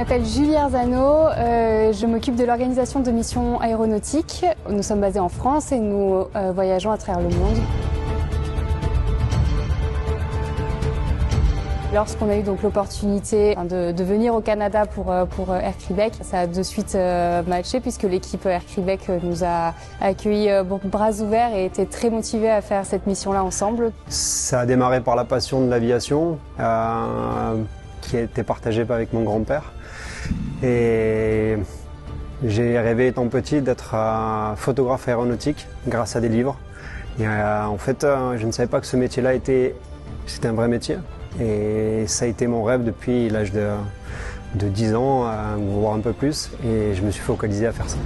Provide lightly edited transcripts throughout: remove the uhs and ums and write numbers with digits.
m'appelle Julie Arzano, je m'occupe de l'organisation de missions aéronautiques. Nous sommes basés en France et nous voyageons à travers le monde. Lorsqu'on a eu donc l'opportunité de venir au Canada pour Air Québec, ça a de suite matché puisque l'équipe Air Québec nous a accueillis bras ouverts et était très motivée à faire cette mission-là ensemble. Ça a démarré par la passion de l'aviation qui a été partagée avec mon grand-père. Et j'ai rêvé étant petit d'être photographe aéronautique grâce à des livres. Et en fait, je ne savais pas que ce métier-là c'était un vrai métier. Et ça a été mon rêve depuis l'âge de 10 ans, voire un peu plus, et je me suis focalisé à faire ça.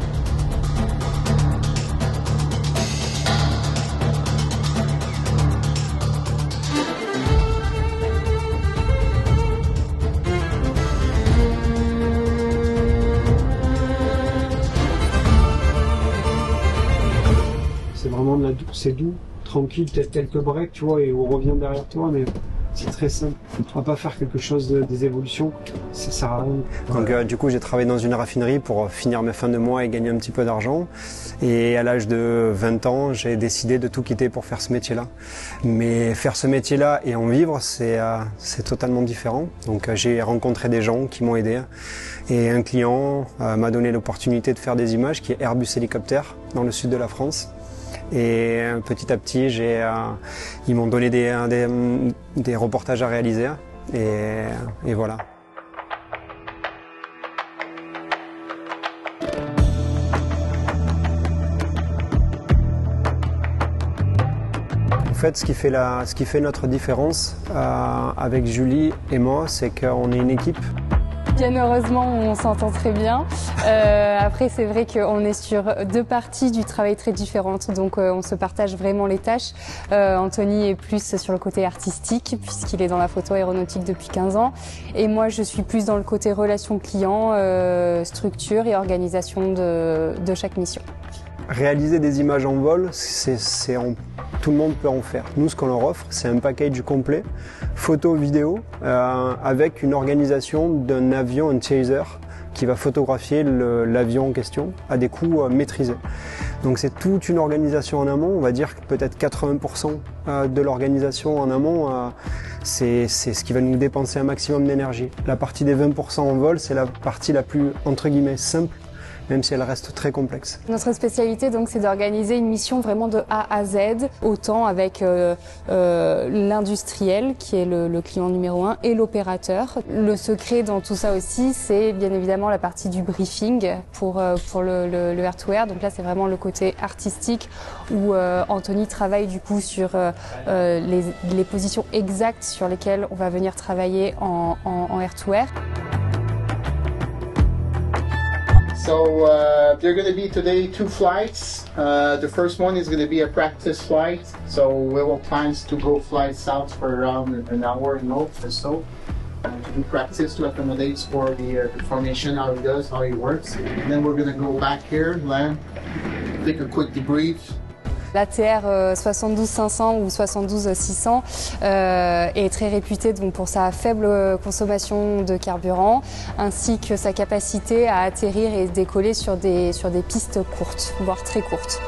C'est vraiment c'est doux, tranquille, peut-être quelques breaks, tu vois, et on revient derrière toi, mais c'est très simple. On va pas faire quelque chose des évolutions, ça sert à rien. Donc du coup, j'ai travaillé dans une raffinerie pour finir mes fins de mois et gagner un petit peu d'argent. Et à l'âge de 20 ans, j'ai décidé de tout quitter pour faire ce métier-là. Mais faire ce métier-là et en vivre, c'est totalement différent. Donc j'ai rencontré des gens qui m'ont aidé. Et un client m'a donné l'opportunité de faire des images, qui est Airbus Hélicoptère, dans le sud de la France. Et petit à petit, ils m'ont donné des reportages à réaliser et voilà. En fait, ce qui fait notre différence avec Julie et moi, c'est qu'on est une équipe. Bien heureusement, on s'entend très bien. Après, c'est vrai qu'on est sur deux parties du travail très différentes, donc on se partage vraiment les tâches. Anthony est plus sur le côté artistique, puisqu'il est dans la photo aéronautique depuis 15 ans. Et moi, je suis plus dans le côté relation client, structure et organisation de chaque mission. Réaliser des images en vol, tout le monde peut en faire. Nous, ce qu'on leur offre, c'est un package complet, photo, vidéo, avec une organisation d'un avion, un chaser, qui va photographier l'avion en question à des coûts maîtrisés. Donc c'est toute une organisation en amont, on va dire que peut-être 80% de l'organisation en amont, c'est ce qui va nous dépenser un maximum d'énergie. La partie des 20% en vol, c'est la partie la plus, entre guillemets, simple, même si elle reste très complexe. Notre spécialité, donc, c'est d'organiser une mission vraiment de A à Z, autant avec l'industriel, qui est le client numéro 1, et l'opérateur. Le secret dans tout ça aussi, c'est bien évidemment la partie du briefing pour le air-to-air. Donc là, c'est vraiment le côté artistique où Anthony travaille du coup sur les positions exactes sur lesquelles on va venir travailler en air-to-air. So there are going to be today 2 flights. The first one is going to be a practice flight. So we will plan to go fly south for around an hour and a half or so. To do practice to accommodate for the formation, how it does, how it works. And then we're going to go back here, land, take a quick debrief. L'ATR 72500 ou 72600 est très réputé donc pour sa faible consommation de carburant ainsi que sa capacité à atterrir et décoller sur des pistes courtes, voire très courtes.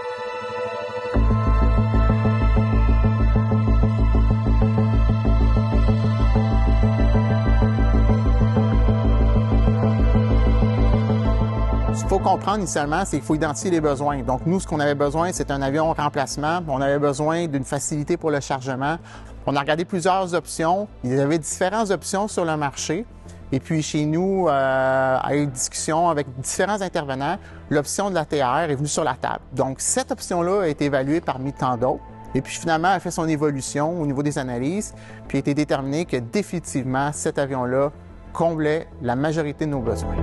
Ce qu'il faut comprendre initialement, c'est qu'il faut identifier les besoins. Donc nous, ce qu'on avait besoin, c'est un avion en remplacement. On avait besoin d'une facilité pour le chargement. On a regardé plusieurs options. Il y avait différentes options sur le marché. Et puis chez nous, à une discussion avec différents intervenants, l'option de l'ATR est venue sur la table. Donc cette option-là a été évaluée parmi tant d'autres. Et puis finalement, elle a fait son évolution au niveau des analyses, puis a été déterminé que définitivement, cet avion-là comblait la majorité de nos besoins.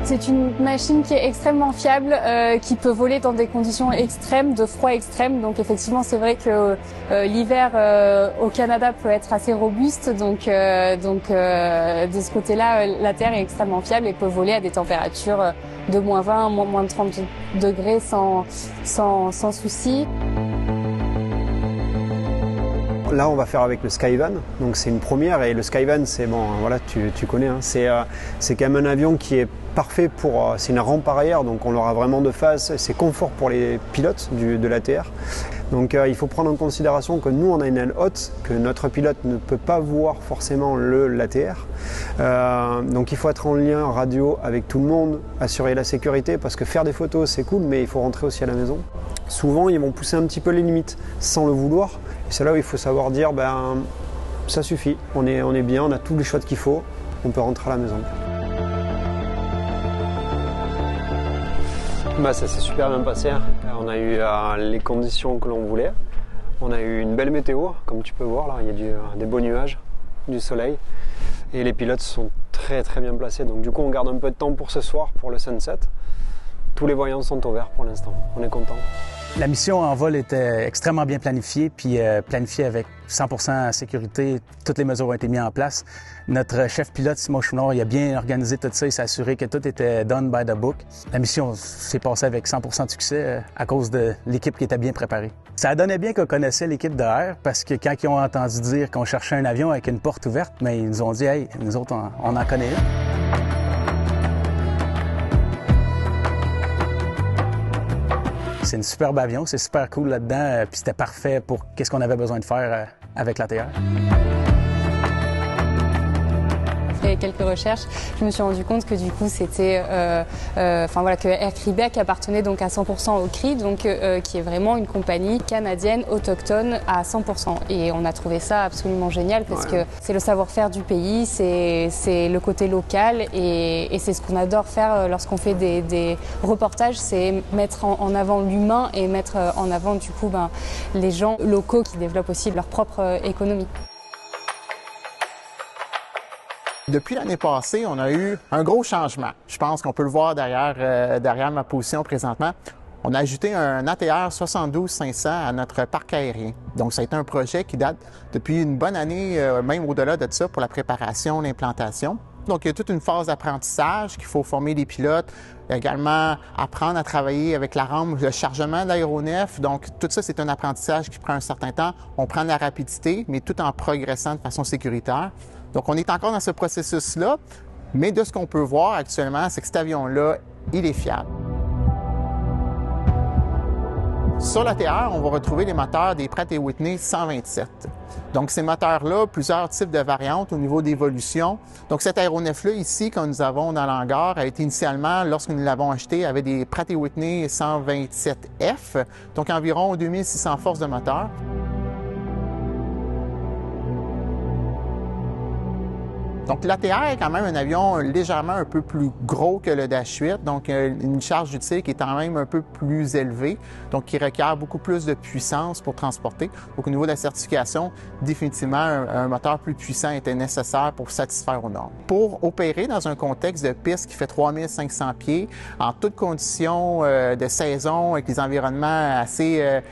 C'est une machine qui est extrêmement fiable, qui peut voler dans des conditions extrêmes, de froid extrême. Donc effectivement, c'est vrai que l'hiver au Canada peut être assez robuste. Donc de ce côté-là, la Terre est extrêmement fiable et peut voler à des températures de moins 20, moins de 30 degrés sans souci. Là, on va faire avec le Skyvan, donc c'est une première, et le Skyvan, c'est bon, voilà, tu connais, hein, c'est quand même un avion qui est parfait pour, c'est une rampe arrière, donc on l'aura vraiment de face, c'est confort pour les pilotes de l'ATR. Donc il faut prendre en considération que nous on a une aile haute, que notre pilote ne peut pas voir forcément l'ATR. Donc il faut être en lien radio avec tout le monde, assurer la sécurité, parce que faire des photos c'est cool, mais il faut rentrer aussi à la maison. Souvent ils vont pousser un petit peu les limites sans le vouloir, et c'est là où il faut savoir dire ça suffit, on est bien, on a tous les shots qu'il faut, on peut rentrer à la maison. Ça s'est super bien passé. On a eu les conditions que l'on voulait. On a eu une belle météo, comme tu peux voir là, il y a des beaux nuages, du soleil. Et les pilotes sont très très bien placés. Donc du coup on garde un peu de temps pour ce soir, pour le sunset. Tous les voyants sont au vert pour l'instant, on est content. La mission en vol était extrêmement bien planifiée, puis planifiée avec 100% sécurité. Toutes les mesures ont été mises en place. Notre chef pilote, Simon Chouinard, il a bien organisé tout ça. Il s'est assuré que tout était done by the book. La mission s'est passée avec 100% de succès à cause de l'équipe qui était bien préparée. Ça donnait bien qu'on connaissait l'équipe de R, parce que quand ils ont entendu dire qu'on cherchait un avion avec une porte ouverte, mais ils nous ont dit « Hey, nous autres, on en connaît un ». C'est une superbe avion, c'est super cool là-dedans, puis c'était parfait pour qu'est-ce qu'on avait besoin de faire avec l'ATR. Après quelques recherches, je me suis rendu compte que du coup c'était, que Air Québec appartenait donc à 100% au CRI, donc qui est vraiment une compagnie canadienne autochtone à 100%. Et on a trouvé ça absolument génial parce que c'est le savoir-faire du pays, c'est le côté local et c'est ce qu'on adore faire lorsqu'on fait des reportages, c'est mettre en avant l'humain et mettre en avant du coup les gens locaux qui développent aussi leur propre économie. Depuis l'année passée, on a eu un gros changement. Je pense qu'on peut le voir derrière ma position présentement. On a ajouté un ATR 72-500 à notre parc aérien. Donc, ça a été un projet qui date depuis une bonne année, même au-delà de ça, pour la préparation, l'implantation. Donc, il y a toute une phase d'apprentissage qu'il faut former les pilotes, également apprendre à travailler avec la rampe, le chargement de l'aéronef. Donc, tout ça, c'est un apprentissage qui prend un certain temps. On prend de la rapidité, mais tout en progressant de façon sécuritaire. Donc, on est encore dans ce processus-là, mais de ce qu'on peut voir actuellement, c'est que cet avion-là, il est fiable. Sur l'ATR, on va retrouver les moteurs des Pratt & Whitney 127. Donc, ces moteurs-là, plusieurs types de variantes au niveau d'évolution. Donc, cet aéronef-là, ici, que nous avons dans l'hangar, a été initialement, lorsque nous l'avons acheté, avait des Pratt & Whitney 127F, donc environ 2600 forces de moteur. Donc, l'ATR est quand même un avion légèrement un peu plus gros que le Dash 8, donc une charge utile qui est quand même un peu plus élevée, donc qui requiert beaucoup plus de puissance pour transporter. Donc, au niveau de la certification, définitivement, un moteur plus puissant était nécessaire pour satisfaire aux normes. Pour opérer dans un contexte de piste qui fait 3500 pieds, en toutes conditions de saison, avec des environnements assez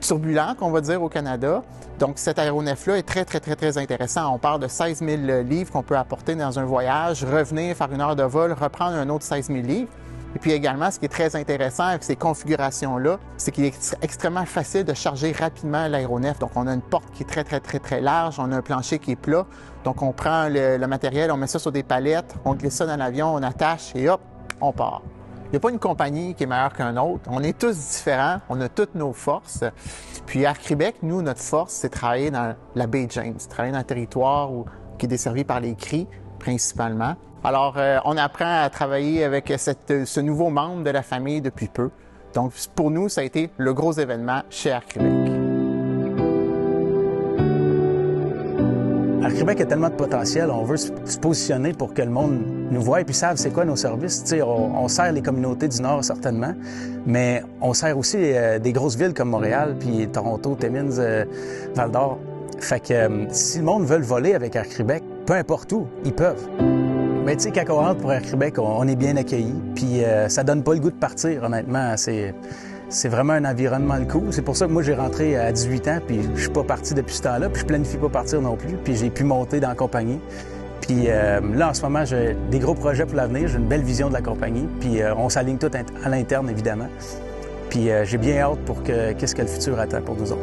turbulent, qu'on va dire, au Canada. Donc, cet aéronef-là est très intéressant. On parle de 16 000 livres qu'on peut apporter dans un voyage, revenir, faire une heure de vol, reprendre un autre 16 000 livres. Et puis également, ce qui est très intéressant avec ces configurations-là, c'est qu'il est extrêmement facile de charger rapidement l'aéronef. Donc, on a une porte qui est très large, on a un plancher qui est plat. Donc, on prend le matériel, on met ça sur des palettes, on glisse ça dans l'avion, on attache et hop, on part. Il n'y a pas une compagnie qui est meilleure qu'un autre. On est tous différents, on a toutes nos forces. Puis Air Québec, nous, notre force, c'est travailler dans la baie James, travailler dans un territoire qui est desservi par les CRI, principalement. Alors, on apprend à travailler avec ce nouveau membre de la famille depuis peu. Donc, pour nous, ça a été le gros événement chez Air Québec. Air Québec a tellement de potentiel, on veut se positionner pour que le monde nous voie et puis savent c'est quoi nos services. Tu sais, on sert les communautés du Nord certainement, mais on sert aussi des grosses villes comme Montréal, puis Toronto, Timmins, Val-d'Or. Fait que si le monde veut voler avec Air Québec, peu importe où, ils peuvent. Mais tu sais, quand on rentre pour Air Québec, on est bien accueillis, puis ça donne pas le goût de partir, honnêtement. C'est vraiment un environnement cool. C'est pour ça que moi, j'ai rentré à 18 ans, puis je suis pas parti depuis ce temps-là, puis je planifie pas partir non plus, puis j'ai pu monter dans la compagnie. Puis là, en ce moment, j'ai des gros projets pour l'avenir, j'ai une belle vision de la compagnie, puis on s'aligne tout à l'interne, évidemment. Puis j'ai bien hâte pour qu'est-ce que le futur attend pour nous autres.